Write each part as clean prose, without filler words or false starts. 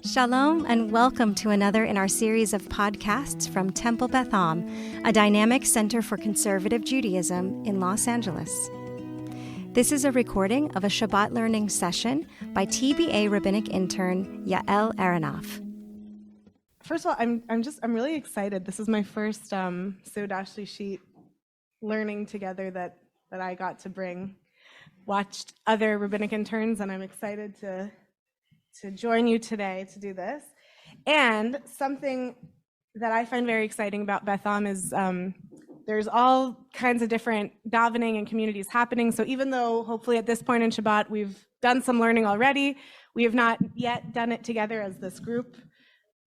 Shalom and welcome to another in our series of podcasts from Temple Beth Am, a dynamic center for conservative Judaism in Los Angeles. This is a recording of a Shabbat learning session by TBA Rabbinic Intern Yael Aranoff. First of all, I'm really excited. This is my first Seudah Shlishit learning together that I got to bring. Watched other rabbinic interns, and I'm excited to join you today to do this. And something that I find very exciting about Beth Am is there's all kinds of different davening and communities happening. So even though hopefully at this point in Shabbat we've done some learning already, we have not yet done it together as this group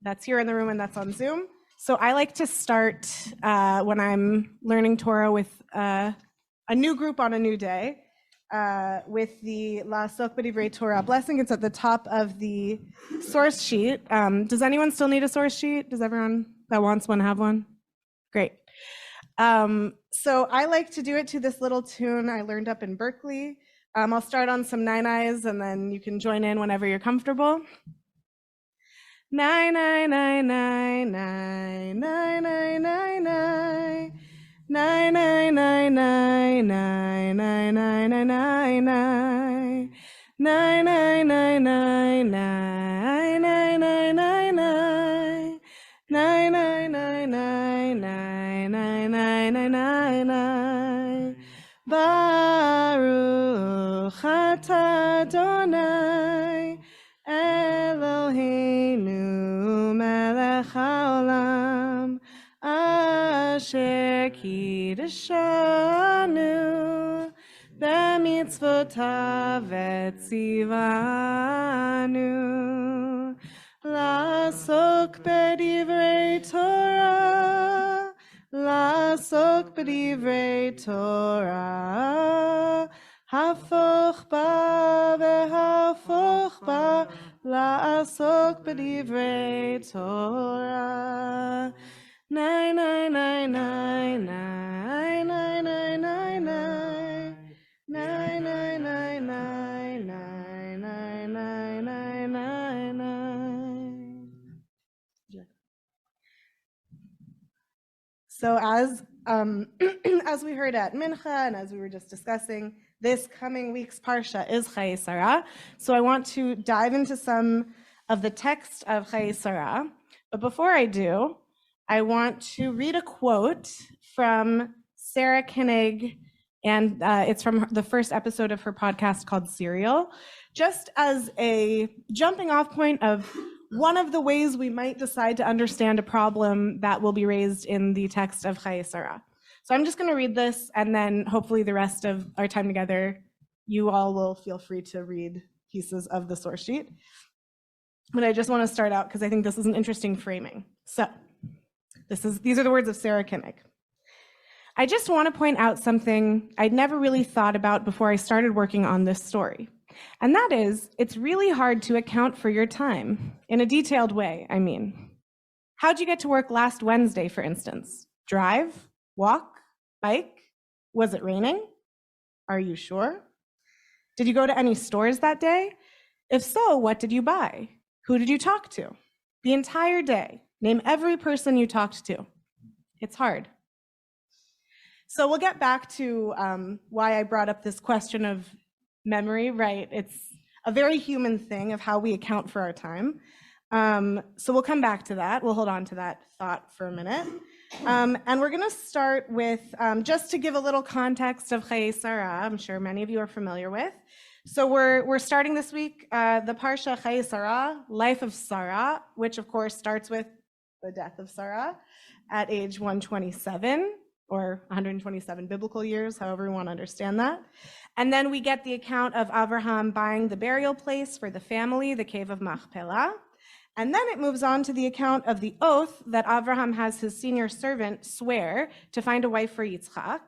that's here in the room and that's on Zoom. So I like to start when I'm learning Torah with a new group on a new day. With the La'asok B'divrei Torah blessing. It's at the top of the source sheet. Does anyone still need a source sheet? Does everyone that wants one have one? Great. So I like to do it to this little tune I learned up in Berkeley. I'll start on some nine eyes and then you can join in whenever you're comfortable. Nine, nine, nine, nine, nine, nine, nine, nine, nine. Nine, nine, nine, nine, nine, nine, nine, nine, nine, nine. Nine, nine, nine, nine, nine, nine, nine, nine, nine. Nine, nine, nine, nine, nine, nine, nine, nine, nine, nine. Baruch atah Adonai Eloheinu melech haolam Asher kiddushanu b'mitzvotav etzivanu la'asok b'divrei Torah la'asok b'divrei Torah hafoch ba v'hafoch ba la'asok b'divrei Torah. Nine, nine, nine, nine, nine, nine, nine, nine, nine. Nine, nine, nine, nine, nine, nine, nine, nine, nine, nine. So as we heard at Mincha and as we were just discussing, this coming week's Parsha is Chayei. So I want to dive into some of the text of Chayei. But before I do, I want to read a quote from Sarah Koenig, and it's from the first episode of her podcast called Serial, just as a jumping off point of one of the ways we might decide to understand a problem that will be raised in the text of Chayei. So I'm just going to read this, and then hopefully the rest of our time together, you all will feel free to read pieces of the source sheet. But I just want to start out because I think this is an interesting framing. So these are the words of Sarah Koenig. I just want to point out something I'd never really thought about before I started working on this story. And that is, it's really hard to account for your time in a detailed way, I mean. How'd you get to work last Wednesday, for instance? Drive? Walk? Bike? Was it raining? Are you sure? Did you go to any stores that day? If so, what did you buy? Who did you talk to? The entire day. Name every person you talked to. It's hard. So we'll get back to why I brought up this question of memory, right? It's a very human thing of how we account for our time. So we'll come back to that. We'll hold on to that thought for a minute. And we're going to start with, just to give a little context of Chayei, I'm sure many of you are familiar with. So we're starting this week the Parsha Chayei, Life of Sarah, which of course starts with the death of Sarah at age 127 or 127 biblical years, however you want to understand that. And then we get the account of Avraham buying the burial place for the family, the cave of Machpelah. And then it moves on to the account of the oath that Avraham has his senior servant swear to find a wife for Yitzchak.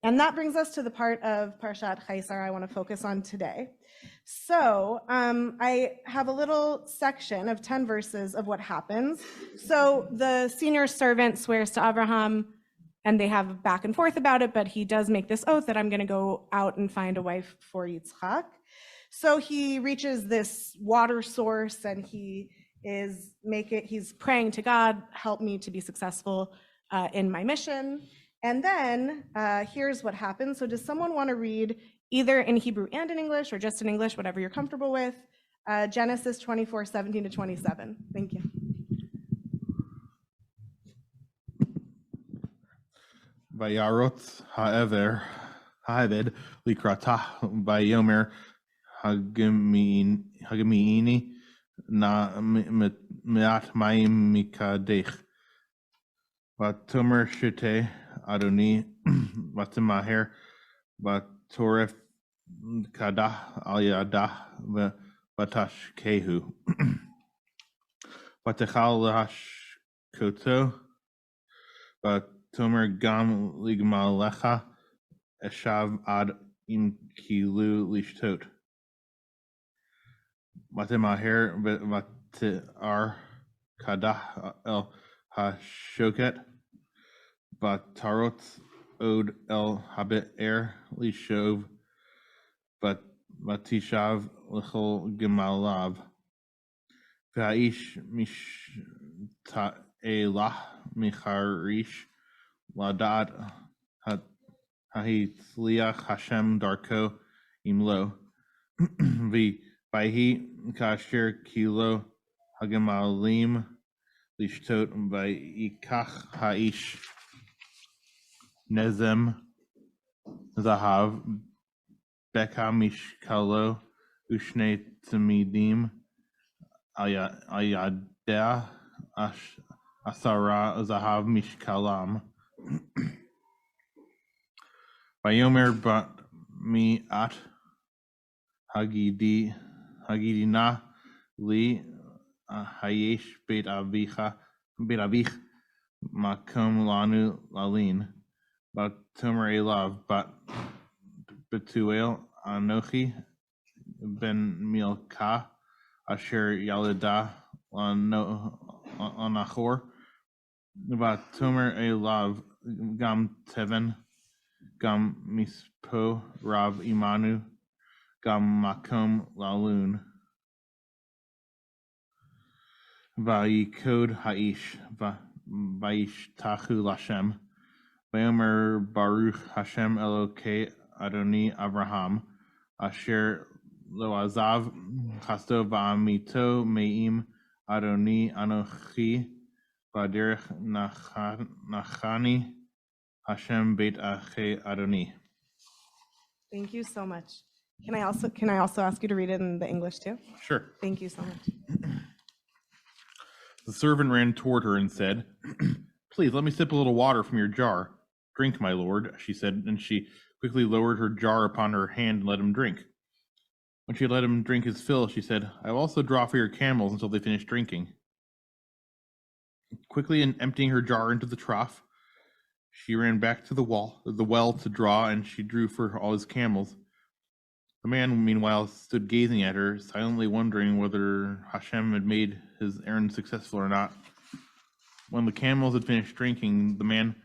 And that brings us to the part of Parshat Chayei I want to focus on today. So I have a little section of 10 verses of what happens. So the senior servant swears to Avraham, and they have a back and forth about it, but he does make this oath that I'm going to go out and find a wife for Yitzchak. So he reaches this water source and he he's praying to God, help me to be successful in my mission. And then here's what happens. So does someone want to read either in Hebrew and in English, or just in English, whatever you're comfortable with? Genesis 24:17-27. Thank you. Vayarot ha'eved likrata vayomer hagamiini na me'at mayim mikadech vatomer shite adoni vatimaher vatoref kadah al yadah vatash kehu vatechal lahash koto Tomer gam ligmalecha eshav ad im kilu lishtot. Matemaher vatar kadah el hashoket vatarot od el habit er lishov vatishav lichol gemalav vaish mish ta'elah micharish Ladad Hahitzliach Hashem Darko Imlo Vayhi Kasher Kilo Hagamalim Lishtot Vayikach Haish Nezem Zahav Beka Mishkalo Ushne Tamidim Ayadeh Asara Zahav Mishkalam Vayomer bat mi at hagidina li hayesh beit avich makom lanu lalin bat tomer elav bat betuel anochi ben milka asher yalida anachor bat tomer elav gam teven gam mispo rav imanu gam makom lalun vayikod haish vaish tachu lashem vayomer baruch Hashem Elokei Adoni Avraham asher lo azav chasto va'amito me'im Adoni anochi Vaderech nachani Hashem Beit Ache Adoni. Thank you so much. Can I also ask you to read it in the English too? Sure. Thank you so much. The servant ran toward her and said, "Please let me sip a little water from your jar." "Drink, my lord," she said, and she quickly lowered her jar upon her hand and let him drink. When she had let him drink his fill, she said, "I will also draw for your camels until they finish drinking." Quickly emptying her jar into the trough, she ran back to the well to draw, and she drew for all his camels. The man, meanwhile, stood gazing at her, silently wondering whether Hashem had made his errand successful or not. When the camels had finished drinking, the man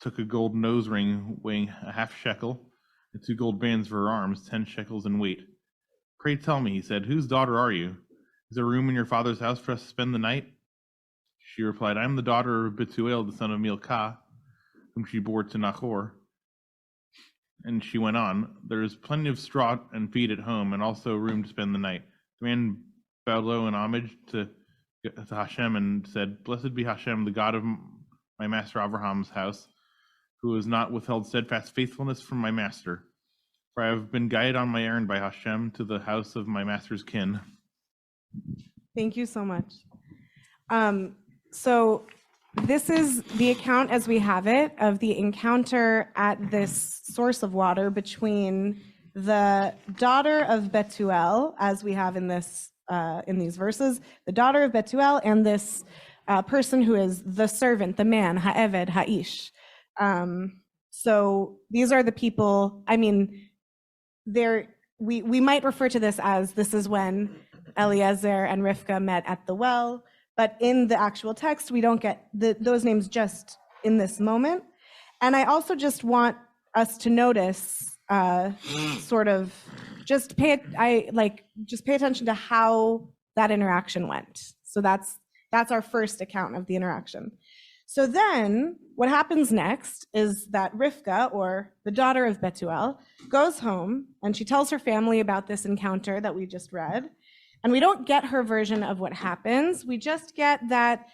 took a gold nose ring weighing a half shekel and 2 gold bands for her arms, 10 shekels in weight. "Pray tell me," he said, "whose daughter are you? Is there room in your father's house for us to spend the night?" She replied, "I am the daughter of Betuel, the son of Milcah, whom she bore to Nachor." And she went on, "There is plenty of straw and feed at home, and also room to spend the night." The man bowed low in homage to Hashem and said, "Blessed be Hashem, the God of my master Abraham's house, who has not withheld steadfast faithfulness from my master. For I have been guided on my errand by Hashem to the house of my master's kin." Thank you so much. So this is the account as we have it of the encounter at this source of water between the daughter of Betuel, as we have in this in these verses, the daughter of Betuel, and this person who is the servant, the man, Ha'eved, Ha'ish. So these are the people. I mean, we might refer to this as this is when Eliezer and Rivka met at the well. But in the actual text, we don't get those names just in this moment. And I also just want us to notice, just pay attention to how that interaction went. So that's our first account of the interaction. So then what happens next is that Rivka, or the daughter of Bethuel, goes home and she tells her family about this encounter that we just read. And we don't get her version of what happens. We just get that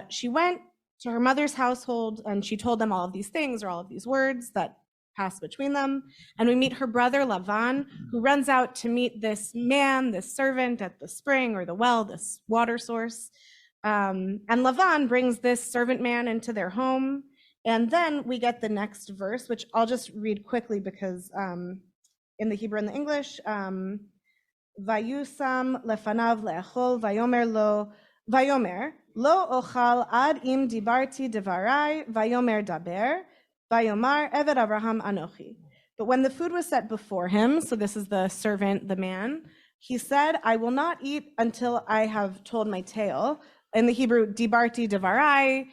she went to her mother's household and she told them all of these things, or all of these words that pass between them. And we meet her brother Lavan, who runs out to meet this man, this servant at the spring or the well, this water source. And Lavan brings this servant man into their home. And then we get the next verse, which I'll just read quickly because in the Hebrew and the English, Vayusam lefanav le'achol vayomer lo ochal ad im dibarti devarai vayomer daber vayomar eved Avraham anochi. But when the food was set before him, so this is the servant, the man, he said, I will not eat until I have told my tale. In the Hebrew, dibarti devarai,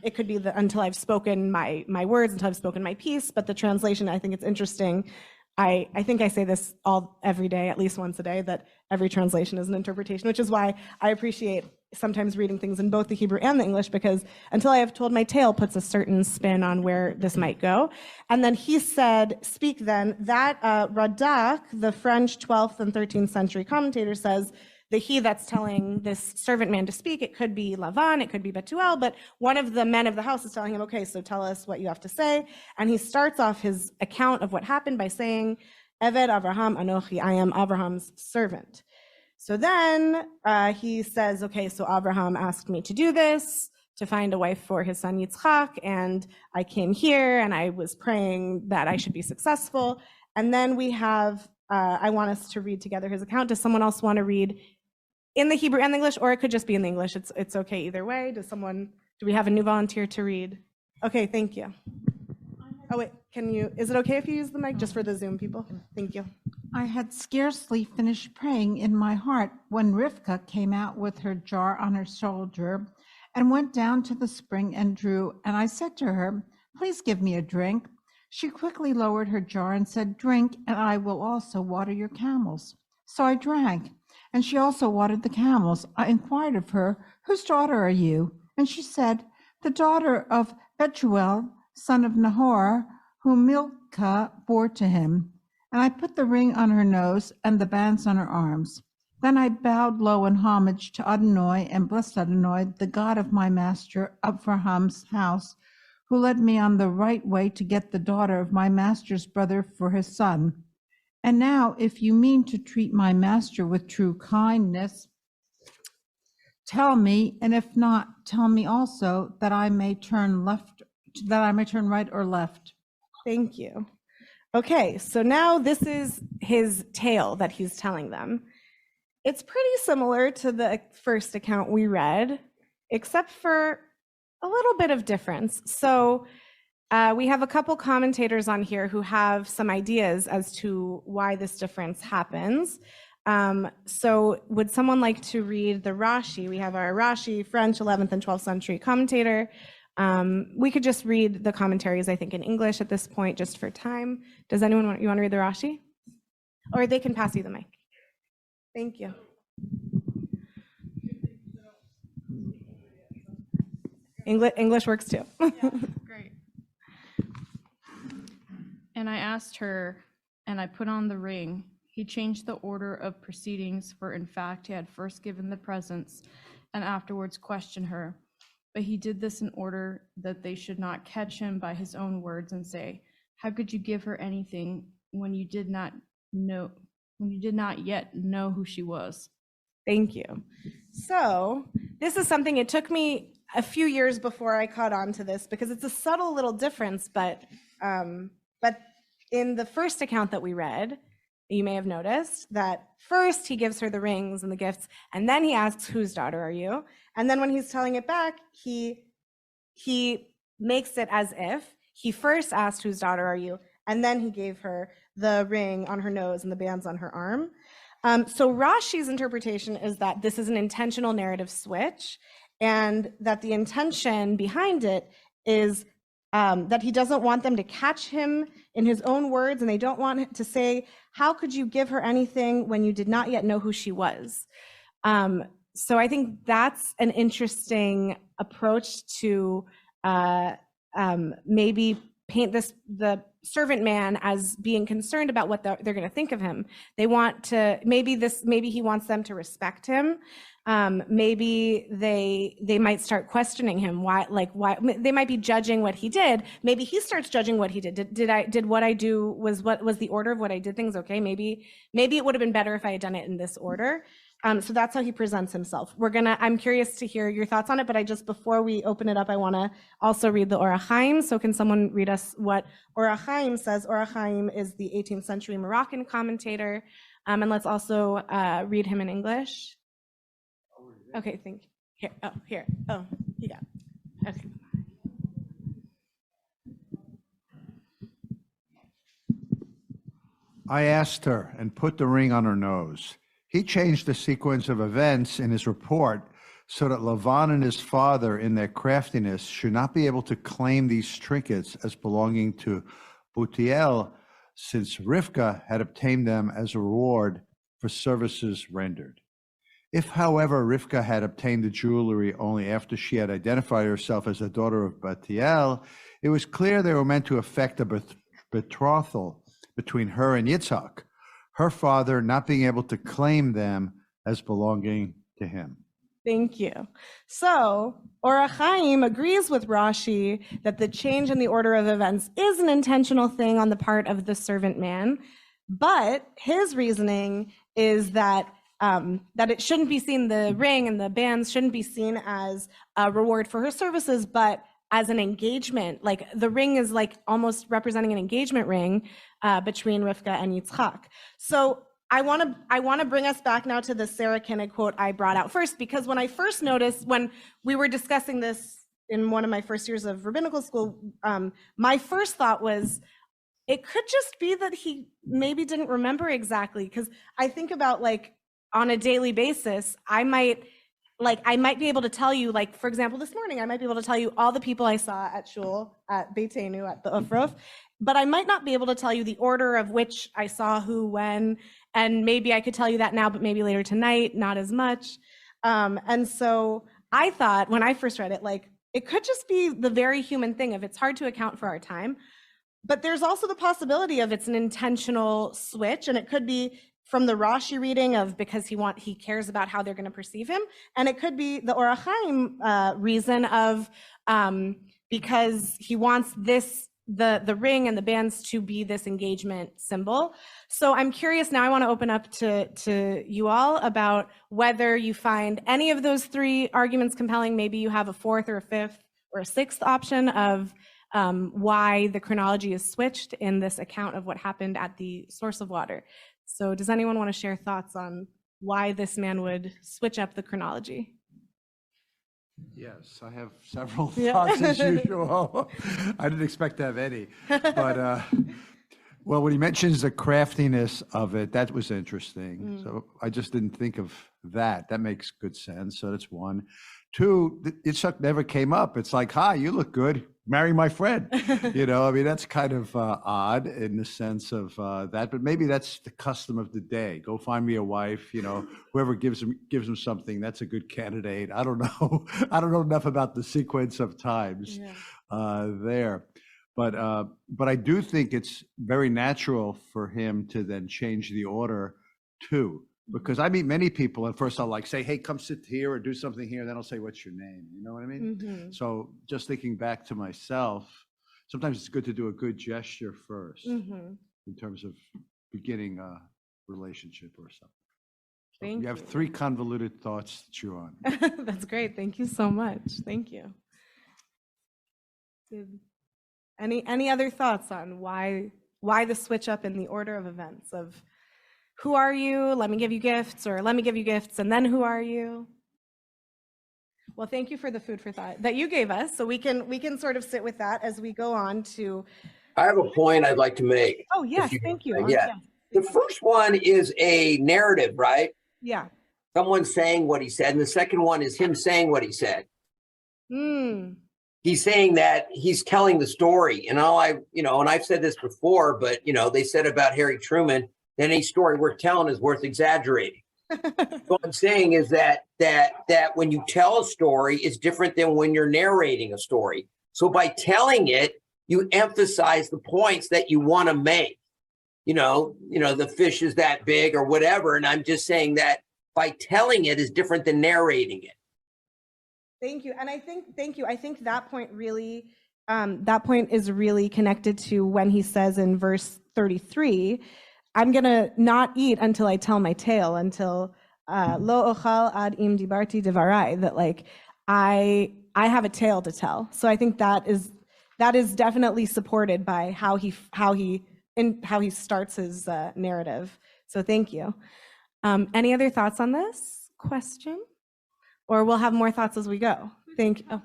it could be until I've spoken my words, until I've spoken my piece, but the translation, I think it's interesting. I think I say this every day, at least once a day, that every translation is an interpretation, which is why I appreciate sometimes reading things in both the Hebrew and the English, because until I have told my tale puts a certain spin on where this might go. And then he said, speak then. That Radak, the French 12th and 13th century commentator, says the he that's telling this servant man to speak, it could be Lavan, it could be Bethuel, but one of the men of the house is telling him, okay, so tell us what you have to say. And he starts off his account of what happened by saying, Eved Avraham Anochi, I am Abraham's servant. So then he says, okay, so Abraham asked me to do this, to find a wife for his son Yitzchak, and I came here and I was praying that I should be successful. And then we have, I want us to read together his account. Does someone else want to read in the Hebrew and the English, or it could just be in the English? It's okay either way. Do we have a new volunteer to read? Okay, thank you. Oh wait, is it okay if you use the mic just for the Zoom people? Thank you. I had scarcely finished praying in my heart when Rivka came out with her jar on her shoulder and went down to the spring and drew, and I said to her, please give me a drink. She quickly lowered her jar and said, drink, and I will also water your camels. So I drank, and she also watered the camels. I inquired of her, whose daughter are you? And she said, the daughter of Bethuel, son of Nahor, whom Milcah bore to him. And I put the ring on her nose and the bands on her arms. Then I bowed low in homage to Adonai and blessed Adonai, the God of my master, Abraham's house, who led me on the right way to get the daughter of my master's brother for his son. And now, if you mean to treat my master with true kindness, tell me, and if not, tell me also that I may turn right or left. Thank you. Okay, so now this is his tale that he's telling them. It's pretty similar to the first account we read, except for a little bit of difference. So we have a couple commentators on here who have some ideas as to why this difference happens. So would someone like to read the Rashi? We have our Rashi, French 11th and 12th century commentator. We could just read the commentaries, I think, in English at this point, just for time. Does anyone want to read the Rashi? Or they can pass you the mic. Thank you. English works too. Yeah, great. And I asked her, and I put on the ring. He changed the order of proceedings, for in fact he had first given the presents and afterwards questioned her. But he did this in order that they should not catch him by his own words and say, how could you give her anything when you did not yet know who she was? Thank you. So this is something, it took me a few years before I caught on to this, because it's a subtle little difference, but in the first account that we read, you may have noticed that first he gives her the rings and the gifts, and then he asks, whose daughter are you? And then when he's telling it back, he makes it as if he first asked, whose daughter are you? And then he gave her the ring on her nose and the bands on her arm. So Rashi's interpretation is that this is an intentional narrative switch, and that the intention behind it is that he doesn't want them to catch him in his own words, and they don't want him to say, how could you give her anything when you did not yet know who she was? So I think that's an interesting approach to maybe paint the servant man as being concerned about what they're going to think of him. They want to, maybe he wants them to respect him. Maybe they might start questioning him. Why they might be judging what he did. Maybe he starts judging what he did. Did what I do, was the order of what I did things okay? Maybe it would have been better if I had done it in this order. So that's how he presents himself. I'm curious to hear your thoughts on it, but before we open it up, I want to also read the Or HaChaim. So can someone read us what Or HaChaim says? Or HaChaim is the 18th century Moroccan commentator. And let's also read him in English. Okay, thank you. Here. Oh, you got it. Okay. I asked her and put the ring on her nose. He changed the sequence of events in his report so that Lavan and his father, in their craftiness, should not be able to claim these trinkets as belonging to Butiel, since Rivka had obtained them as a reward for services rendered. If, however, Rivka had obtained the jewelry only after she had identified herself as the daughter of Butiel, it was clear they were meant to effect a betrothal between her and Yitzhak, her father not being able to claim them as belonging to him. Thank you. So, Or HaChaim agrees with Rashi that the change in the order of events is an intentional thing on the part of the servant man, but his reasoning is that it shouldn't be seen, the ring and the bands shouldn't be seen as a reward for her services, but as an engagement. Like the ring is like almost representing an engagement ring between Rivka and Yitzchak. So I want to bring us back now to the Sarah Koenig quote I brought out first, because when I first noticed, when we were discussing this in one of my first years of rabbinical school, my first thought was, it could just be that he maybe didn't remember exactly, because I think about, like, on a daily basis, I might be able to tell you, like, for example, this morning, I might be able to tell you all the people I saw at shul, at Beitenu, at the Ufruf, but I might not be able to tell you the order of which I saw who, when, and maybe I could tell you that now, but maybe later tonight, not as much. And so I thought, when I first read it, like, it could just be the very human thing of it's hard to account for our time, but there's also the possibility of it's an intentional switch, and it could be from the Rashi reading of because he cares about how they're going to perceive him, and it could be the Or HaChaim reason of because he wants the ring and the bands to be this engagement symbol. So I'm curious now. I want to open up to you all about whether you find any of those three arguments compelling. Maybe you have a fourth or a fifth or a sixth option of why the chronology is switched in this account of what happened at the source of water. So does anyone want to share thoughts on why this man would switch up the chronology? Yes, I have several thoughts as usual. I didn't expect to have any, but well, when he mentions the craftiness of it, that was interesting. So I just didn't think of that. That makes good sense. So that's one. Two, Yitzhak never came up. It's like, hi, you look good. Marry my friend. You know, I mean, that's kind of odd in the sense of that, but maybe that's the custom of the day. Go find me a wife, you know, whoever gives him something, that's a good candidate. I don't know. I don't know enough about the sequence of times there. But I do think it's very natural for him to then change the order too. Because I meet many people, and first I'll like say, hey, come sit here or do something here. And then I'll say, what's your name? You know what I mean? Mm-hmm. So just thinking back to myself, sometimes it's good to do a good gesture first in terms of beginning a relationship or something. So you have three convoluted thoughts to chew on. That's great. Thank you so much. Thank you. Any other thoughts on why the switch up in the order of events of who are you? Let me give you gifts, or let me give you gifts, and then who are you? Well, thank you for the food for thought that you gave us. So we can sort of sit with that as we go on to. I have a point I'd like to make. Oh, yes, thank you. Yeah. The first one is a narrative, right? Yeah. Someone saying what he said, and the second one is him saying what he said. He's saying that he's telling the story, and and I've said this before, but they said about Harry Truman, that any story worth telling is worth exaggerating. What I'm saying is that when you tell a story, it's different than when you're narrating a story. So by telling it, you emphasize the points that you want to make. The fish is that big or whatever. And I'm just saying that by telling it is different than narrating it. Thank you. And I think that point is really connected to when he says in verse 33, I'm going to not eat until I tell my tale, until lo ochal ad im dibarti devarai, that like I have a tale to tell. So I think that is definitely supported by how he starts his narrative. So thank you. Any other thoughts on this question? Or we'll have more thoughts as we go. Thank you.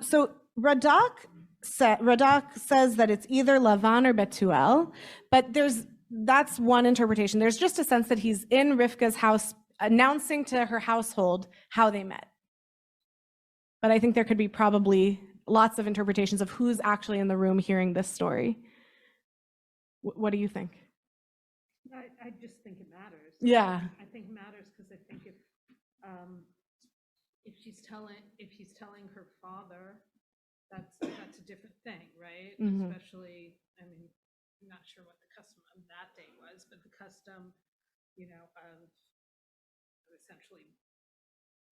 So Radak says that it's either Lavan or Betuel, but that's one interpretation. There's just a sense that he's in Rivka's house announcing to her household how they met. But I think there could be probably lots of interpretations of who's actually in the room hearing this story. What do you think? I just think it matters. Yeah. I think it matters because I think if he's telling her father, that's a different thing, right? Mm-hmm. Especially, I mean, I'm not sure what the custom of that day was, but the custom, of essentially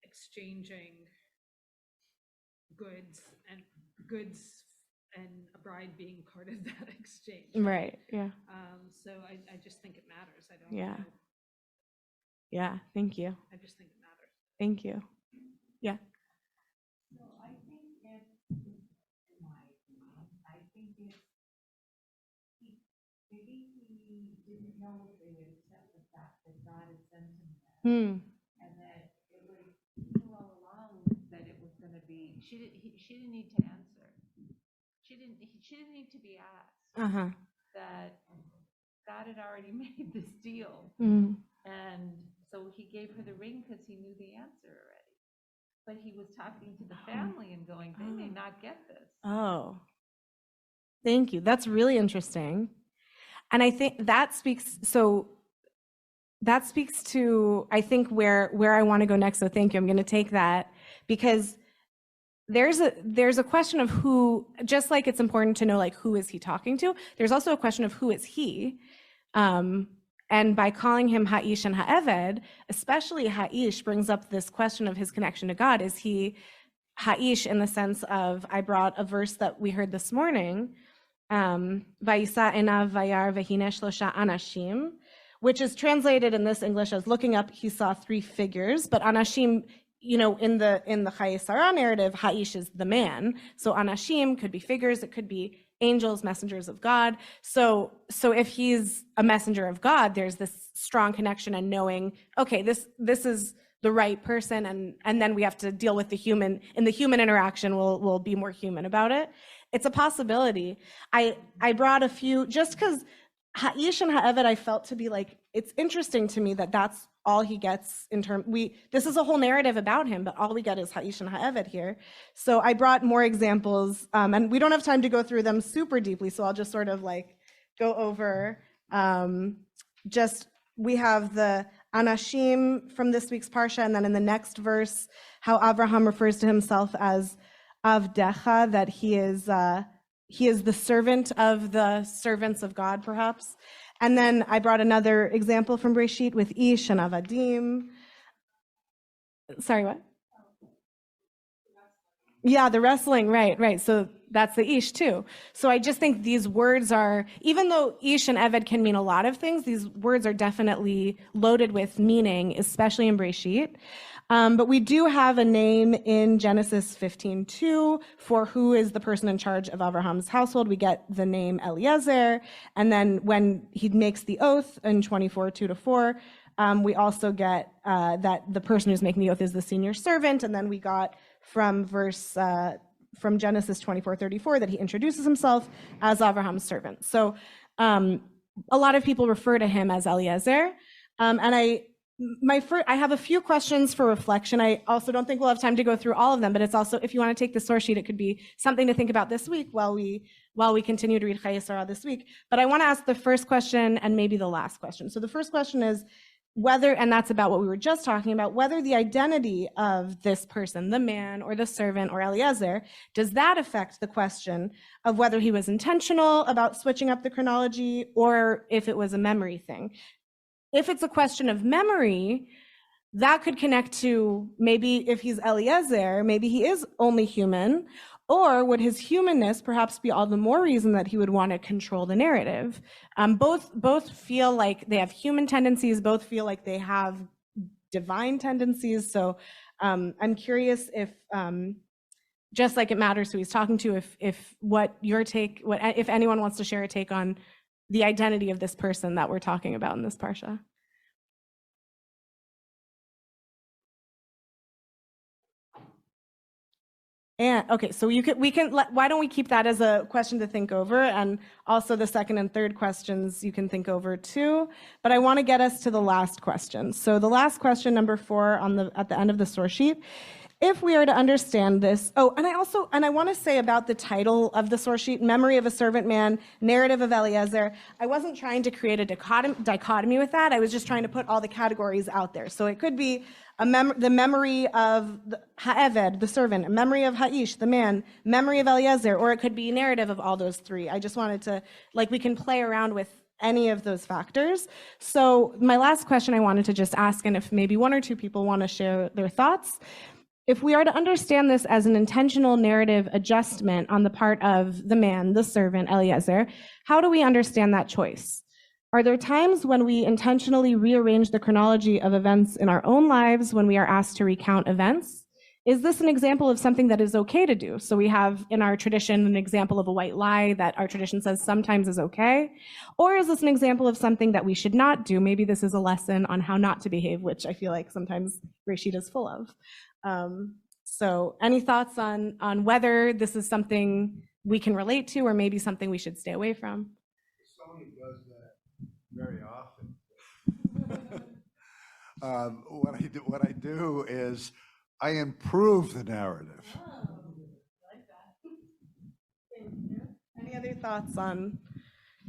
exchanging goods and a bride being part of that exchange. Right. Yeah. So I just think it matters. I don't Yeah. know. Yeah. Thank you. I just think it matters. Thank you. Yeah. So I think if, in my opinion, maybe he didn't know if they would accept the fact that God had sent him there, and that it was all along that it was going to be. She didn't need to answer. She didn't need to be asked. That God had already made this deal, and so he gave her the ring because he knew the answer already. But he was talking to the family and going, they may not get this. Oh, thank you. That's really interesting. And I think that speaks to, I think, where I want to go next. So thank you. I'm going to take that because there's a question of who, just like it's important to know, like, who is he talking to? There's also a question of who is he? And by calling him Ha'ish and Ha'eved, especially Ha'ish brings up this question of his connection to God. Is he Ha'ish in the sense of, I brought a verse that we heard this morning, Vayisa enav vayar vehine shlosha anashim, which is translated in this English as looking up, he saw three figures, but anashim, in the Chayei Sarah narrative, Ha'ish is the man. So anashim could be figures, it could be angels, messengers of God. So if he's a messenger of God, there's this strong connection and knowing, okay, this is the right person, and then we have to deal with the human. In the human interaction, we'll be more human about it. It's a possibility. I brought a few just because Ha'ish and Ha'eved I felt to be like, it's interesting to me that that's all he gets in terms, this is a whole narrative about him, but all we get is Ha'ish and Ha'eved here. So I brought more examples, and we don't have time to go through them super deeply, so I'll just sort of like go over, we have the Anashim from this week's Parsha, and then in the next verse, how Abraham refers to himself as Avdecha, that he is the servant of the servants of God, perhaps. And then I brought another example from Breshit with Ish and Avadim. Sorry, what? Yeah, the wrestling, right. So that's the Ish too. So I just think these words are, even though Ish and Eved can mean a lot of things, these words are definitely loaded with meaning, especially in Breshit. But we do have a name in Genesis 15:2 for who is the person in charge of Abraham's household. We get the name Eliezer, and then when he makes the oath in 24:2-4, we also get that the person who's making the oath is the senior servant, and then we got from Genesis 24:34 that he introduces himself as Abraham's servant. So a lot of people refer to him as Eliezer, and I have a few questions for reflection. I also don't think we'll have time to go through all of them, but it's also, if you want to take the source sheet, it could be something to think about this week while we continue to read Chayei Sarah this week. But I want to ask the first question and maybe the last question. So the first question is, whether, and that's about what we were just talking about, whether the identity of this person, the man or the servant or Eliezer, does that affect the question of whether he was intentional about switching up the chronology or if it was a memory thing? If it's a question of memory, that could connect to maybe if he's Eliezer, maybe he is only human, or would his humanness perhaps be all the more reason that he would want to control the narrative? Both feel like they have human tendencies, both feel like they have divine tendencies. So I'm curious if, just like it matters who he's talking to, if anyone wants to share a take on the identity of this person that we're talking about in this parsha. And okay, so why don't we keep that as a question to think over, and also the second and third questions you can think over too. But I want to get us to the last question. So the last question, number 4, at the end of the source sheet. If we are to understand this, and I want to say about the title of the source sheet, Memory of a Servant Man, Narrative of Eliezer, I wasn't trying to create a dichotomy with that. I was just trying to put all the categories out there. So it could be the memory of Ha'eved, the servant, a memory of Ha'ish, the man, memory of Eliezer, or it could be narrative of all those three. I just wanted to, we can play around with any of those factors. So my last question I wanted to just ask, and if maybe one or two people want to share their thoughts, if we are to understand this as an intentional narrative adjustment on the part of the man, the servant, Eliezer, how do we understand that choice? Are there times when we intentionally rearrange the chronology of events in our own lives when we are asked to recount events? Is this an example of something that is okay to do? So we have in our tradition an example of a white lie that our tradition says sometimes is okay. Or is this an example of something that we should not do? Maybe this is a lesson on how not to behave, which I feel like sometimes Reshit is full of. So any thoughts on whether this is something we can relate to or maybe something we should stay away from? Someone does that very often. What I do is I improve the narrative. Oh, I like that. Thank you. Any other thoughts on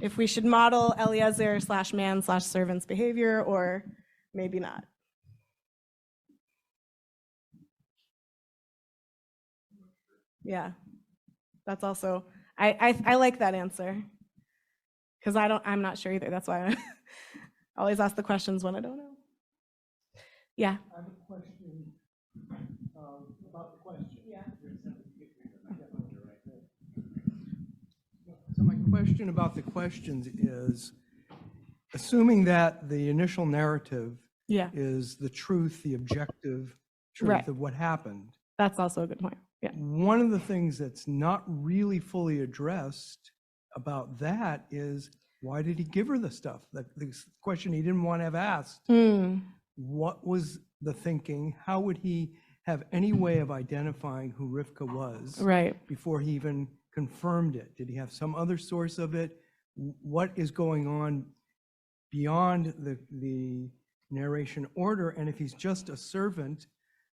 if we should model Eliezer /man /servant's behavior or maybe not? Yeah, that's also, I like that answer because I'm not sure either. That's why I always ask the questions when I don't know. Yeah. I have a question about the question. Yeah. So my question about the questions is, assuming that the initial narrative is the truth, the objective truth of what happened. That's also a good point. Yeah. One of the things that's not really fully addressed about that is, why did he give her the stuff? The question he didn't want to have asked. What was the thinking? How would he have any way of identifying who Rivka was before he even confirmed it? Did he have some other source of it? What is going on beyond the narration order? And if he's just a servant,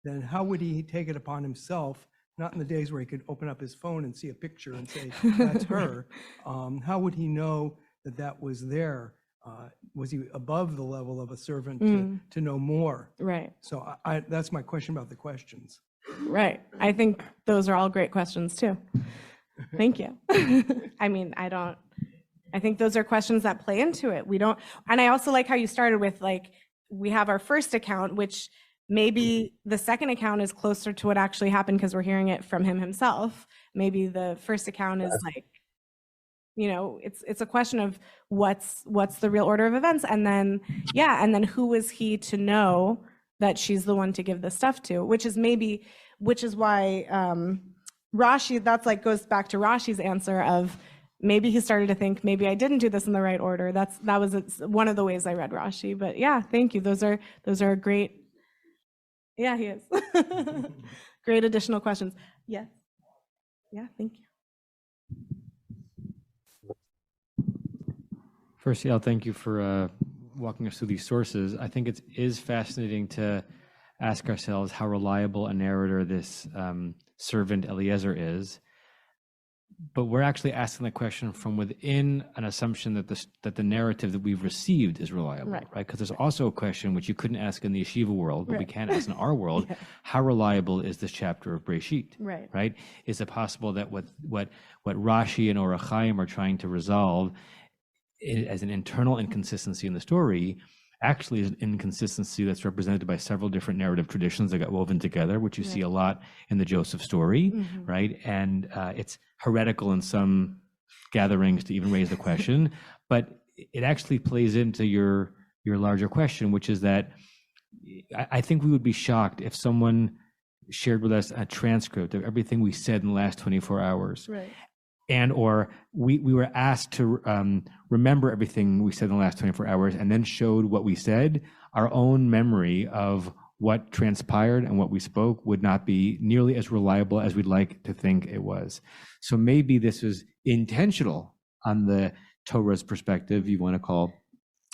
then how would he take it upon himself? Not in the days where he could open up his phone and see a picture and say, that's her. How would he know that that was there? Was he above the level of a servant to know more? Right. So that's my question about the questions. Right. I think those are all great questions too. Thank you. I mean, I think those are questions that play into it. And I also like how you started with we have our first account, which maybe the second account is closer to what actually happened because we're hearing it from him himself. Maybe the first account is it's a question of what's the real order of events, and then who was he to know that she's the one to give the stuff to, which is why Rashi, that's goes back to Rashi's answer of maybe he started to think, maybe I didn't do this in the right order. That was one of the ways I read Rashi. But yeah, thank you. Those are great. Yeah, he is. Great additional questions. Yes. Yeah, thank you. First, Yael, thank you for walking us through these sources. I think it is fascinating to ask ourselves how reliable a narrator this servant Eliezer is. but we're actually asking the question from within an assumption that the narrative that we've received is reliable, right? Because there's also a question which you couldn't ask in the yeshiva world, but we can ask in our world: how reliable is this chapter of Breshit? Right? Is it possible that what Rashi and Orach Chaim are trying to resolve as an internal inconsistency in the story actually is an inconsistency that's represented by several different narrative traditions that got woven together, which you see a lot in the Joseph story, right? And it's heretical in some gatherings to even raise the question, but it actually plays into your larger question, which is that I think we would be shocked if someone shared with us a transcript of everything we said in the last 24 hours. And or we were asked to remember everything we said in the last 24 hours and then showed what we said. Our own memory of what transpired and what we spoke would not be nearly as reliable as we'd like to think it was. So maybe this was intentional on the Torah's perspective, you want to call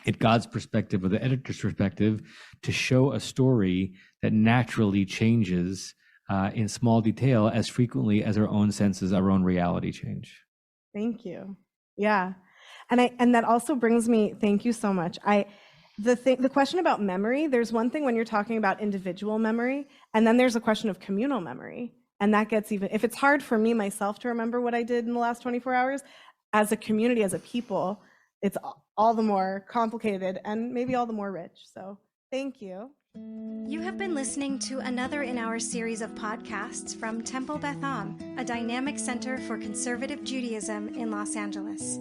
it God's perspective or the editor's perspective, to show a story that naturally changes in small detail as frequently as our own senses, our own reality change. Thank you. Yeah. And that also brings me, thank you so much. The question about memory, there's one thing when you're talking about individual memory, and then there's a question of communal memory. And that gets even, if it's hard for me myself to remember what I did in the last 24 hours, as a community, as a people, it's all the more complicated and maybe all the more rich. So thank you. You have been listening to another in our series of podcasts from Temple Beth Am, a dynamic center for conservative Judaism in Los Angeles.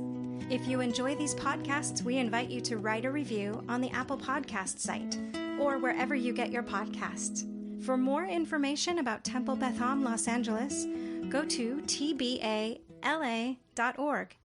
If you enjoy these podcasts, we invite you to write a review on the Apple Podcast site or wherever you get your podcasts. For more information about Temple Beth Am Los Angeles, go to tbala.org.